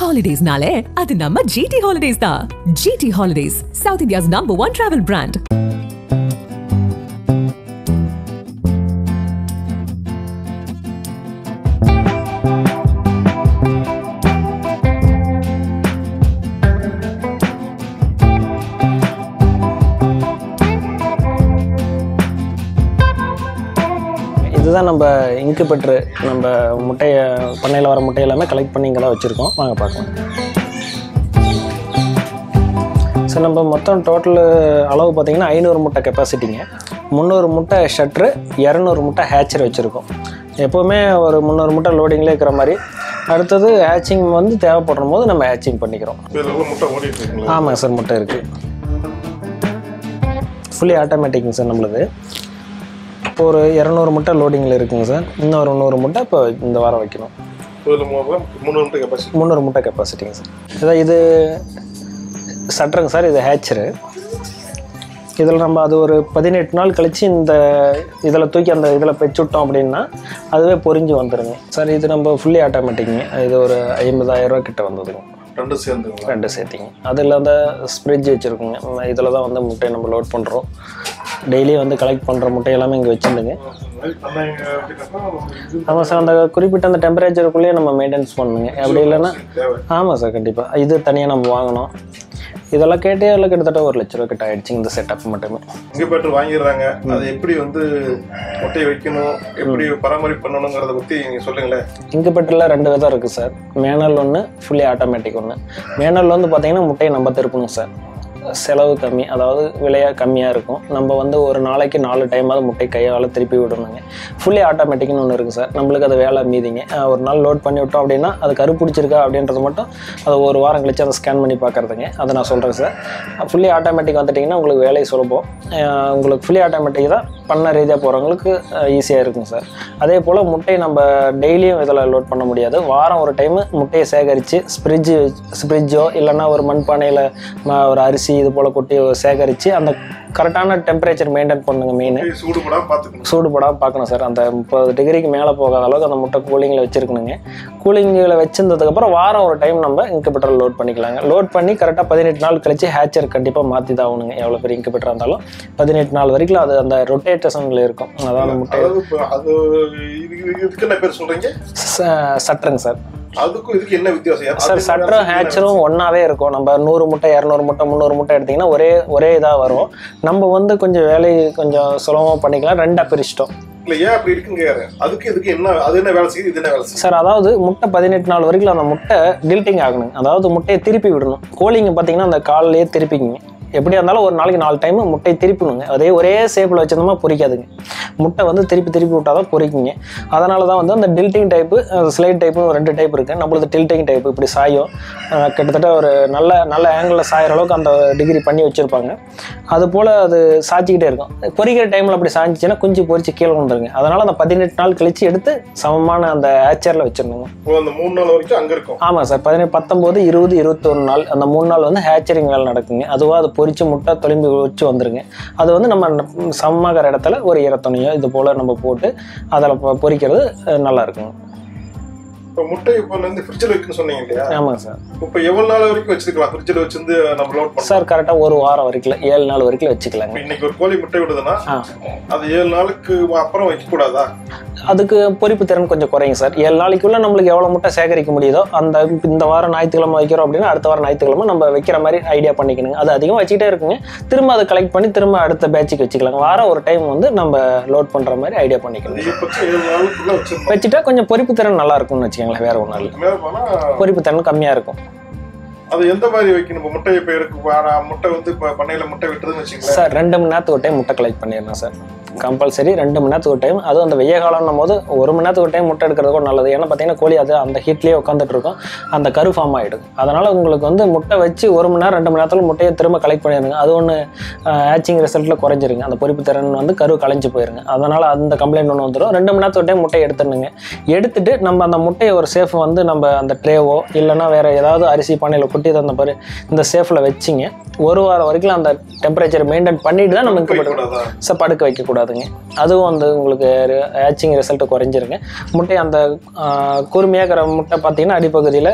Holidays nale, adu namma GT Holidays da. GT Holidays, South India's #1 travel brand. இதுதான் நம்ம incubator நம்ம முட்டையை பண்ணையில் வர முட்டை எல்லாமே கலெக்ட் பண்ணி இங்கே தான் வச்சுருக்கோம். வாங்க பார்க்கலாம். ஸோ நம்ம மொத்தம் டோட்டல் அளவு பார்த்திங்கன்னா 500 முட்டை கெப்பாசிட்டிங்க. 300 முட்டை ஷட்ரு, 200 முட்டை ஹேச்சர் வச்சுருக்கோம். எப்போவுமே ஒரு 300 முட்டை லோடிங்லேயே இருக்கிற மாதிரி. அடுத்தது ஹேச்சிங் வந்து தேவைப்படுற போது நம்ம ஹேச்சிங் பண்ணிக்கிறோம். ஆமாங்க சார், முட்டை இருக்குது. ஃபுல்லி ஆட்டோமேட்டிக்குங்க சார் நம்மளுது. இப்போ ஒரு 200 முட்டை லோடிங்கில் இருக்குங்க சார். இன்னும் ஒரு 100 முட்டை இப்போ இந்த வாரம் வைக்கணும். 300 முட்டை கெப்பாசிட்டிங்க சார். இதான் இது சட்டருங்க சார், இது ஹேச்சரு. இதில் நம்ம அது ஒரு 18 நாள் கழித்து இந்த இதில் தூக்கி அந்த இதில் வச்சுவிட்டோம் அப்படின்னா அதுவே பொரிஞ்சு வந்துடுங்க சார். இது நம்ம ஃபுல்லி ஆட்டோமேட்டிக்குங்க. இது ஒரு 50,000 ரூபா கிட்ட வந்ததுங்க. ரெண்டு சேர்த்திங்க. அதில் அந்த ஸ்ப்ரிட்ஜ் வச்சுருக்குங்க. இதில் தான் வந்து முட்டையை நம்ம லோட் பண்ணுறோம். டெய்லி வந்து கலெக்ட் பண்ணுற முட்டை எல்லாமே இங்கே வச்சுருந்துங்க. ஆமாம் சார், அந்த குறிப்பிட்ட அந்த டெம்பரேச்சருக்குள்ளேயே நம்ம மெயின்டைன்ஸ் பண்ணுங்க. அப்படி இல்லைன்னா ஆமாம் சார், கண்டிப்பாக இது தனியாக நம்ம வாங்கணும். இதெல்லாம் கேட்டே எல்லாம் கிட்டத்தட்ட 1 லட்ச ரூபா கிட்ட ஆயிடுச்சு இந்த செட்டப் மட்டுமே. இன்குபேட்டர் வாங்கிடுறாங்க, அது எப்படி வந்து முட்டையை வைக்கணும், எப்படி பராமரிப்பு பண்ணணுங்கிறத பற்றி நீங்கள் சொல்லுங்களேன். இன்குபேட்டரில் 2 விதம் இருக்குது சார். மேனுவல் ஒன்று, ஃபுல்லி ஆட்டோமேட்டிக் ஒன்று. மேனுவல் வந்து பார்த்திங்கன்னா முட்டையை நம்ம திருப்பணும் சார். செலவு கம்மி, அதாவது விலையாக கம்மியாக இருக்கும். நம்ம வந்து ஒரு நாளைக்கு 4 டைமாவது முட்டை கையால் திருப்பி விடணுங்க. ஃபுல்லி ஆட்டோமேட்டிக்னு ஒன்று இருக்குது சார். நம்மளுக்கு அது வேலை மீதிங்க. ஒரு நாள் லோட் பண்ணி விட்டோம் அப்படின்னா அது கரு பிடிச்சிருக்கா அப்படின்றது மட்டும் அது ஒரு வாரம் கழிச்சு அதை ஸ்கேன் பண்ணி பார்க்குறதுங்க. அதை நான் சொல்கிறேன் சார். ஃபுல்லி ஆட்டோமேட்டிக் வந்துட்டிங்கன்னா உங்களுக்கு வேலை சுலபம். உங்களுக்கு ஃபுல்லி ஆட்டோமேட்டிக் தான் பண்ண ரீதியாக போகிறவங்களுக்கு ஈஸியாக இருக்குங்க சார். அதே போல் முட்டையை நம்ம டெய்லியும் இதில் லோட் பண்ண முடியாது. வாரம் ஒரு டைமு முட்டையை சேகரித்து ஸ்ப்ரிட்ஜோ இல்லைன்னா ஒரு மண்பானையில் ஒரு அரிசி இது போல் கொட்டி சேகரித்து அந்த கரெக்டான டெம்பரேச்சர் மெயின்டைன் பண்ணுங்க. மெயின் சூடுபடாமல் பார்க்கணும் சார். அந்த 30 டிகிரிக்கு மேலே போகாத அளவுக்கு அந்த முட்டை கூலிங்கில் வச்சுருக்கணுங்க. கூலிங்கில் வச்சிருந்ததுக்கப்புறம் வாரம் ஒரு டைம் நம்ம இன்குபேட்டரில் லோட் பண்ணிக்கலாங்க. லோட் பண்ணி கரெக்டாக 18 நாள் கழிச்சு ஹேச்சர் கண்டிப்பாக மாற்றி தான் ஆகணுங்க. எவ்வளோ பெரிய இன்குபேட்டராக இருந்தாலும் 18 நாள் வரைக்கும் அது அந்த ரொட்டேஷனில் இருக்கும். அதாவது முட்டை சட்டருங்க சார். அதுக்கும் இதுக்கு என்ன வித்தியாசம் சார்? சட்டரும் ஹேச்சரும் ஒன்றாவே இருக்கும். நம்ம 100 முட்டை 200 முட்டை 300 முட்டை எடுத்திங்கன்னா ஒரே இதாக வரும். நம்ம வந்து கொஞ்சம் வேலை கொஞ்சம் சுலபமாக பண்ணிக்கலாம். 2ஆக பிரிச்சிட்டோம். ஏன் அப்படி இருக்குங்க? அதுக்கு இதுக்கு என்ன, அது என்ன வேலை செய்யுது, இது என்ன வேலை செய்யுது சார்? அதாவது முட்டை 18 நாள் வரைக்கும் அந்த முட்டை டில்ட்டிங் ஆகணும். அதாவது முட்டையை திருப்பி விடணும். கோழிங்க பார்த்தீங்கன்னா அந்த காலையே திருப்பிக்குங்க. எப்படியா இருந்தாலும் ஒரு நாளைக்கு 4 டைம் முட்டையை திருப்பணுங்க. ஒரே ஷேப்பில் வச்சிருந்தோமா பொரிக்காதுங்க. முட்டை வந்து திருப்பி விட்டால் தான் பொரிக்குங்க. அதனால தான் வந்து அந்த டில்ட்டிங் டைப்பு, ஸ்லைட் டைப்புன்னு 2 டைப் இருக்குது. நம்மளது டில்ட்டிங் டைப்பு இப்படி சாயும். கிட்டத்தட்ட ஒரு நல்ல ஆங்கிளில் சாயிற அளவுக்கு அந்த டிகிரி பண்ணி வச்சுருப்பாங்க. அது போல் அது சாய்ச்சிக்கிட்டே இருக்கும். பொரிக்கிற டைமில் அப்படி சாய்ச்சிச்சின்னா குஞ்சு பொரிச்சு கீழே வந்துருங்க. அதனால் அந்த 18 நாள் கழித்து எடுத்து சமமான அந்த ஹேச்சரில் வச்சிடணுங்க. அந்த 3 நாள் வரைக்கும் அங்கே இருக்கும். ஆமாம் சார். 18, 19, 20, 21 நாள் அந்த 3 நாள் வந்து ஹேச்சரிங் வேலை நடக்குங்க. அதுவாக அது பொரிச்சு முட்டை தொலைம்பி வச்சு வந்துருங்க. அது வந்து நம்ம சமமாகிற இடத்துல ஒரு ஈரத்துணியோ இது போல் நம்ம போட்டு அதில் பொரிக்கிறது நல்லா இருக்குங்க. இப்போ முட்டை இப்போ வந்து ஃப்ரிட்ஜில் வைக்கணும்னு சொன்னீங்க இல்லையா? ஆமாங்க சார். இப்போ எவ்வளோ நாள் வரைக்கும் வச்சுக்கலாம் ஃப்ரிட்ஜில் வச்சிருந்து நம்ம லோட் பண்ணலாம் சார்? கரெக்டாக ஒரு வாரம் வரைக்கும் 7 நாள் வரைக்கும் வச்சுக்கலாங்க. இன்னைக்கு ஒரு கோழி முட்டை விடுதுன்னா அது 7 நாளுக்கு அப்புறம் வைக்கக்கூடாதா? அதுக்கு பொரிப்பு திறன் கொஞ்சம் குறையும் சார். 7 நாளைக்குள்ள நம்மளுக்கு எவ்வளோ முட்டை சேகரிக்க முடியுதோ அந்த இந்த வாரம் ஞாயிற்றுக்கிழமை வைக்கிறோம் அப்படின்னா அடுத்த வாரம் ஞாயிற்றுக்கிழமை நம்ம வைக்கிற மாதிரி ஐடியா பண்ணிக்கணுங்க. அது அதிகமாக வச்சுக்கிட்டே இருக்குங்க. திரும்ப அதை கலெக்ட் பண்ணி திரும்ப அடுத்த பேட்சுக்கு வச்சுக்கலாங்க. வாரம் ஒரு டைம் வந்து நம்ம லோட் பண்ணுற மாதிரி ஐடியா பண்ணிக்கணும். வச்சுட்டா கொஞ்சம் பொரிப்பு திறன் நல்லா இருக்கும்னு வச்சுக்கோங்களேன். வேற ஒன்றும் இல்லை, பொரிப்பு திறன் கம்மியாக இருக்கும். அது எந்த மாதிரி வைக்கணும்? முட்டை இப்போ முட்டை வந்து இப்போ பண்ணையில் முட்டை விட்டுறதுன்னு வச்சுக்கோங்க சார். 2 மணி நேரத்துக்கு ஒரு டைம் முட்டை கலெக்ட் பண்ணிடணும் சார். கம்பல்சரி 2 மணி நேரத்துக்கு ஒரு டைம். அதுவும் அந்த வெய்ய காலம்னும் போது 1 மணி நேரத்துக்கு ஒரு டைம் முட்டை எடுக்கிறது கூட நல்லது. ஏன்னா பார்த்தீங்கன்னா கோழி அது அந்த ஹீட்லேயே உட்காந்துட்டு இருக்கும், அந்த கரு ஃபார்ம் ஆகிடும். அதனால் உங்களுக்கு வந்து முட்டை வச்சு 1 மணி நேரம் 2 மணி நேரத்தில் முட்டையை திரும்ப கலெக்ட் பண்ணிடுங்க. அது ஒன்று ஹேச்சிங் ரிசல்ட்டில் குறைஞ்சிருங்க. அந்த பொரிப்பு திறன் வந்து கரு கலைஞ்சு போயிருங்க. அதனால் அந்த கம்ப்ளைண்ட் ஒன்று வந்துடும். 2 மணி நேரத்துக்கு ஒரு டைம் முட்டையை எடுத்துடணுங்க. எடுத்துட்டு நம்ம அந்த முட்டையை ஒரு சேஃப் வந்து நம்ம அந்த ட்ரேவோ இல்லைன்னா வேறு ஏதாவது அரிசி பானையில் கொட்டி தந்த பாரு இந்த சேஃபில் வச்சிங்க. ஒரு வாரம் வரைக்கும் அந்த டெம்பரேச்சர் மெயின்டைன் பண்ணிட்டு தான் நம்ம இன்குபேட்டர் படுக்க வைக்கக்கூடாதுங்க. அதுவும் வந்து உங்களுக்கு ஹேச்சிங் ரிசல்ட்டு குறைஞ்சிருங்க. முட்டை அந்த கூர்மையாகிற முட்டை பார்த்தீங்கன்னா அடிப்பகுதியில்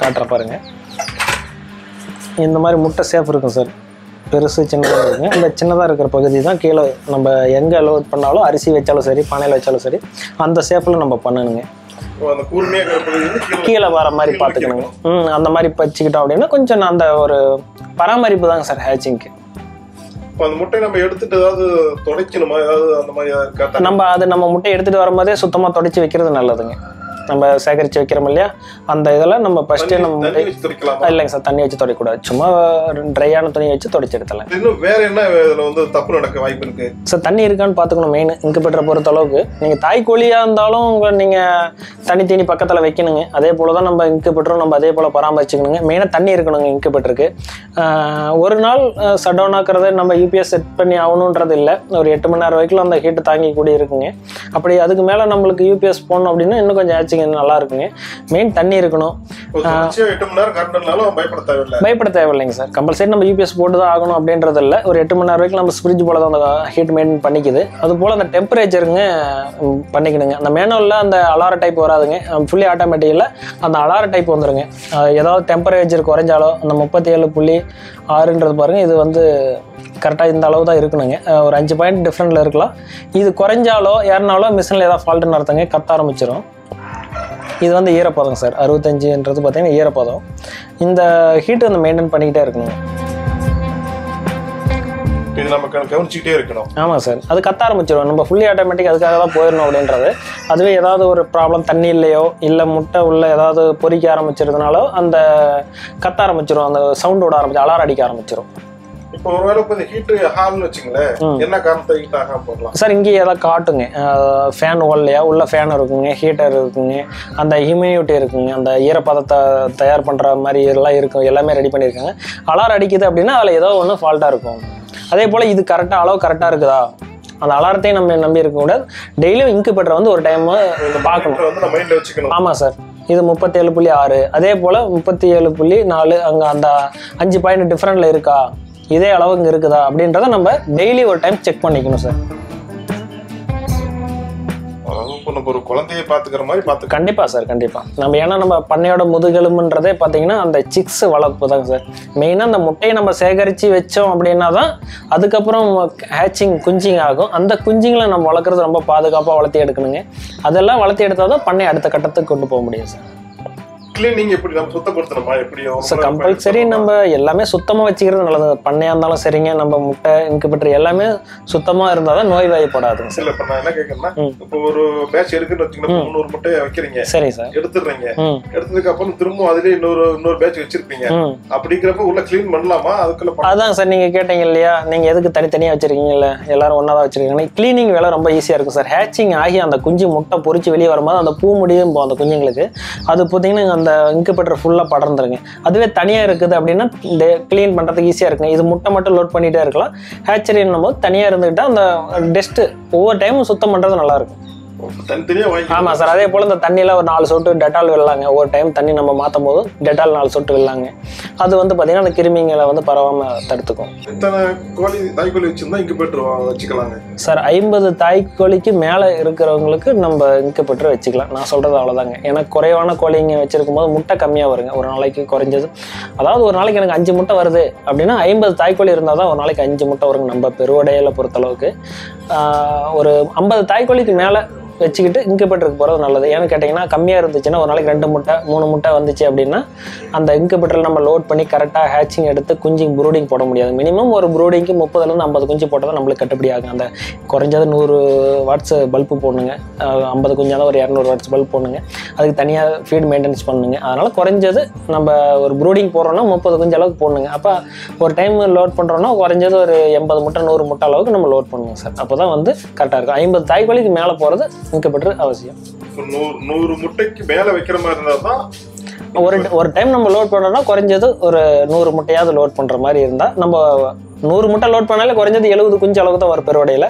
காட்டுற பாருங்க. இந்த மாதிரி முட்டை சேஃப் இருக்கும் சார். பெருசு சின்னதாக இருக்குங்க. இந்த சின்னதாக இருக்கிற பகுதி தான் கீழே நம்ம எங்கே லோட் பண்ணாலும் அரிசி வச்சாலும் சரி பானையில் வச்சாலும் சரி அந்த சேஃபில் நம்ம பண்ணணுங்க. கீழே வர மாதிரி பார்த்துக்கணுங்க. அந்த மாதிரி வச்சுக்கிட்டோம் அப்படின்னா கொஞ்சம் அந்த ஒரு பராமரிப்பு தாங்க சார் ஹேச்சிங்க்கு. அந்த முட்டையை நம்ம எடுத்துட்டு ஏதாவது துடைக்கணுமா? ஏதாவது அந்த மாதிரி நம்ம முட்டையை எடுத்துகிட்டு வரும்போதே சுத்தமாக துடைச்சி வைக்கிறது நல்லதுங்க. நம்ம சேகரித்து வைக்கிறோம் இல்லையா அந்த இதெல்லாம் நம்ம ஃபஸ்ட்டே நம்ம இல்லைங்க சார் தண்ணி வச்சு துடைக்கூடாது. சும்மா ட்ரையான துணி வச்சு துடைச்சி எடுத்துலாம். இன்னும் வேற என்ன இதில் வந்து தப்பு நடக்க வாய்ப்பு இருக்கு சார்? தண்ணி இருக்கான்னு பார்த்துக்கணும் மெயின். இன்குபேட்டரை பொறுத்த அளவுக்கு நீங்கள் தாய்க்கோழியாக இருந்தாலும் நீங்கள் தண்ணி தீனி பக்கத்தில் வைக்கணுங்க. அதே போல் தான் நம்ம இன்குபேட்டரும் நம்ம அதே போல் பராமரிச்சுக்கணுங்க. மெயினாக தண்ணி இருக்கணுங்க இன்குபேட்டருக்கு. ஒரு நாள் ஷட் டவுன் ஆக்குறது நம்ம யூபிஎஸ் செட் பண்ணி ஆகணுன்றது இல்லை. ஒரு 8 மணி நேரம் வரைக்கும் அந்த ஹீட்டு தாங்கி கூடி இருக்குங்க. அப்படி அதுக்கு மேலே நம்மளுக்கு யூபிஎஸ் போடணும் அப்படின்னா இன்னும் கொஞ்சம் ஆச்சு நல்லா இருக்குங்க. மெயின் தண்ணி இருக்கணும். பயப்பட தேவையில்லைங்க சார். கம்பல்சரி நம்ம யூபிஎஸ் போட்டு தான் ஆகணும் அப்படின்றது இல்லை. ஒரு 8 மணி நேரம் வரைக்கும் நம்ம ஃப்ரிட்ஜ் போல தான் அந்த ஹீட் மெயின்டைன் பண்ணிக்குது. அது போல் அந்த டெம்பரேச்சருங்க பண்ணிக்கணுங்க. அந்த மேனுவலில் அந்த அலார டைப் வராதுங்க. ஃபுல்லி ஆட்டோமேட்டிக்கில் அந்த அலார டைப் வந்துடுங்க. ஏதாவது டெம்பரேச்சர் குறைஞ்சாலோ அந்த 37.6ன்றது பாருங்கள். இது வந்து கரெக்டாக இந்த அளவு தான் இருக்கணுங்க. ஒரு 5 பாயிண்ட் டிஃப்ரெண்ட்டில் இருக்கலாம். இது குறைஞ்சாலோ ஏறினாலோ மிஷினில் ஏதாவது ஃபால்ட்டுன்னு அர்த்தங்க கத்த ஆரம்பிச்சிடும். இது வந்து ஈரப்பதம் சார். 65ன்றது பார்த்தீங்கன்னா ஈரப்பதம். இந்த ஹீட்டு வந்து மெயின்டைன் பண்ணிக்கிட்டே இருக்கணும். இது நம்ம கவனிச்சுக்கிட்டே இருக்கணும். ஆமாம் சார். அது கத்த ஆரம்பிச்சிடும். நம்ம ஃபுல்லி ஆட்டோமேட்டிக் அதுக்காக தான் போயிடணும் அப்படின்றது. அதுவே ஏதாவது ஒரு ப்ராப்ளம் தண்ணி இல்லையோ இல்லை முட்டை உள்ள ஏதாவது பொறிக்க ஆரம்பிச்சிருந்தனாலோ அந்த கத்த ஆரம்பிச்சிடும். அந்த சவுண்ட் விட ஆரம்பிச்சு அலாரம் அடிக்க ஆரம்பிச்சிடும். இப்போ ஒருவேளை இப்போ இந்த ஹீட்டு ஹால்னு வச்சுங்களேன், என்ன காரணத்தை ஹீட் ஆகாம போகலாம் சார்? இங்கே ஏதாவது காட்டுங்க. ஃபேன் ஓடலையா, உள்ள ஃபேன் இருக்குங்க, ஹீட்டர் இருக்குங்க, அந்த ஹியூமிடிட்டி இருக்குங்க, அந்த ஈரப்பதத்தை தயார் பண்ணுற மாதிரி இதெல்லாம் இருக்கும். எல்லாமே ரெடி பண்ணியிருக்காங்க. அலாரம் அடிக்குது அப்படின்னா அதில் ஏதோ ஒன்று ஃபால்ட்டாக இருக்கும். அதே போல் இது கரெக்டாக அளவு கரெக்டாக இருக்குதா அந்த அலாரத்தையும் நம்ம நம்பி இருக்கக்கூடாது. டெய்லியும் இன்குபேட்டர் வந்து ஒரு டைம் பார்க்கணும். ஆமாம் சார். இது 37.6, அதே போல் 37.4 அங்கே அந்த 5 பாயிண்ட் டிஃப்ரெண்ட்டில் இருக்கா, இதே அளவு இங்கே இருக்குதா அப்படின்றத நம்ம டெய்லி ஒரு டைம் செக் பண்ணிக்கணும் சார். ஒரு குழந்தையை பார்த்துக்கிற மாதிரி பார்த்து கண்டிப்பாக சார். கண்டிப்பாக நம்ம ஏன்னா நம்ம பண்ணையோட முதுகெலும்புன்றதே பார்த்தீங்கன்னா அந்த சிக்ஸ் வளர்ப்பு தாங்க சார். மெயினாக அந்த முட்டையை நம்ம சேகரித்து வச்சோம் அப்படின்னா தான் அதுக்கப்புறம் ஹேச்சிங் குஞ்சிங் ஆகும். அந்த குஞ்சிங்களை நம்ம வளர்க்குறது ரொம்ப பாதுகாப்பாக வளர்த்தி எடுக்கணுங்க. அதெல்லாம் வளர்த்தி எடுத்தால் தான் பண்ணை அடுத்த கட்டத்துக்கு கொண்டு போக முடியும் சார். கிளீனிங் எப்படி நம்ம சுத்தப்படுத்தணுமா? எப்படி சார் கம்பல்சரி நம்ம எல்லாமே சுத்தமாக வச்சுக்கிறது நல்லது. பண்ணையாக இருந்தாலும் சரிங்க, நம்ம முட்டை இன்குபேட்டர் எல்லாமே சுத்தமாக இருந்தால் தான் நோய் வாய்ப்படாதுங்க சார். இல்லை இப்போ நான் என்ன கேட்குறேன்னா, இப்போ ஒரு பேட்ச் இருக்குன்னு வச்சுக்கோங்க, 300 முட்டையை வைக்கிறீங்க. சரி சார். எடுத்துடுறீங்க. எடுத்ததுக்கு அப்புறம் திரும்ப அதுலேயே இன்னொரு பேட்ச் வச்சிருப்பீங்க. அப்படிங்கிறப்ப உள்ள கிளீன் பண்ணலாமா? அதுக்குள்ள அதான் சார் நீங்கள் கேட்டீங்க இல்லையா, நீங்கள் எதுக்கு தனித்தனியாக வச்சிருக்கீங்கல்ல, எல்லாரும் ஒன்றா தான் வச்சிருக்கீங்க. கிளீனிங் வேலை ரொம்ப ஈஸியாக இருக்கும் சார். ஹேச்சிங் ஆகி அந்த குஞ்சு முட்டை பொறிச்சு வெளியே வரும்போது அந்த பூ முடியும் அந்த குஞ்சுங்களுக்கு அது பார்த்தீங்கன்னா அந்த இன்குபேட்டர் ஃபுல்லாக படர்ந்துருங்க. அதுவே தனியாக இருக்குது அப்படின்னா க்ளீன் பண்ணுறதுக்கு ஈஸியாக இருக்குங்க. இது முட்டை மட்டும் லோட் பண்ணிகிட்டே இருக்கலாம். ஹேச்சரின்னும் போது தனியாக இருந்துக்கிட்டால் அந்த டெஸ்ட்டு ஒவ்வொரு டைமும் சுத்தம் பண்ணுறது நல்லாயிருக்கும். ஆமாம் சார். அதே போல் இந்த தண்ணியில் ஒரு 4 சொட்டு டெட்டால் விடலாங்க. ஒவ்வொரு டைம் தண்ணி நம்ம மாற்றும் போதும் டெட்டால் 4 சொட்டு விடலாங்க. அது வந்து பார்த்தீங்கன்னா அந்த கிருமிங்களை வந்து பரவாமல் தடுத்துக்கும். தாய்க்கோழி வச்சுருந்தா இன்குபேட்டர் வச்சுக்கலாங்க சார். 50 தாய்க்கோழிக்கு மேலே இருக்கிறவங்களுக்கு நம்ம இன்குபேட்டர் வச்சுக்கலாம். நான் சொல்கிறது அவ்வளோதாங்க. எனக்கு குறைவான கோழிங்க வச்சுருக்கும் போது முட்டை கம்மியாக வருங்க. ஒரு நாளைக்கு குறைஞ்சது, அதாவது ஒரு நாளைக்கு எனக்கு 5 முட்டை வருது அப்படின்னா 50 தாய்க்கோழி இருந்தால் தான் ஒரு நாளைக்கு 5 முட்டை வருங்க. நம்ம பெருவடையில் பொறுத்தளவுக்கு ஒரு 50 தாய்க்கோழிக்கு மேலே வச்சுக்கிட்டு இன்குபேட்டருக்கு போகிறது நல்லது. ஏன்னு கேட்டிங்கன்னா கம்மியாக இருந்துச்சுன்னா ஒரு நாளைக்கு 2 முட்டை 3 முட்டை வந்துச்சு அப்படின்னா அந்த இன்குபேட்டரில் நம்ம லோட் பண்ணி கரெக்டாக ஹேச்சிங் எடுத்து குஞ்சிங் ப்ரூடிங் போட முடியாது. மினிமம் ஒரு ப்ரூடிங்க்கு 30-50 குஞ்சு போட்டால் தான் நம்மளுக்கு கட்டுப்படி ஆகும். அந்த குறைஞ்சது 100 வாட்ஸ் பல்பு போடணுங்க. 50 குஞ்சாக தான் ஒரு 200 வாட்ஸ் பல்ப் போடணுங்க. அதுக்கு தனியாக ஃபீட் மெயின்டெனன்ஸ் பண்ணணுங்க. அதனால் குறைஞ்சது நம்ம ஒரு ப்ரூடிங் போடுறோன்னா 30 குஞ்சு அளவுக்கு போடணுங்க. அப்போ ஒரு டைம் லோட் பண்ணுறோன்னா குறைஞ்சது ஒரு 80 முட்டை 100 முட்டை அளவுக்கு நம்ம லோட் பண்ணுவோம் சார். அப்போ தான் வந்து கரெக்டாக இருக்கும். 50 தாய்க்கோழிக்கு மேலே போகிறது இன்குபேட்டர் அவசியம். 100 முட்டைக்கு மேலே வைக்கிற மாதிரி இருந்தால் தான் ஒரு டைம் நம்ம லோட் பண்ணுறோம்னா குறைஞ்சது ஒரு 100 முட்டையாவது லோட் பண்ணுற மாதிரி இருந்தால் நம்ம 100 முட்டை லோட் பண்ணாலே குறைஞ்சது 70 குஞ்சு அளவுக்கு தான் வரும் பெருவடையில்.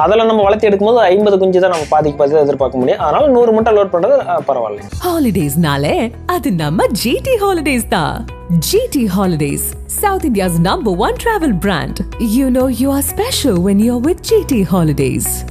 அதில் நம்ம வளர்த்தி எடுக்கும்போது 50 குஞ்சு தான் நம்ம பாதிக்கு எதிர்பார்க்க முடியும். அதனால 100 முட்டை லோட் பண்ணுறது பரவாயில்ல. ஹாலிடேஸ்னாலே அது நம்ம ஜிடி ஹாலிடேஸ் தான். GT Holidays, South India's #1 travel brand. You know you are special when you're with GT Holidays.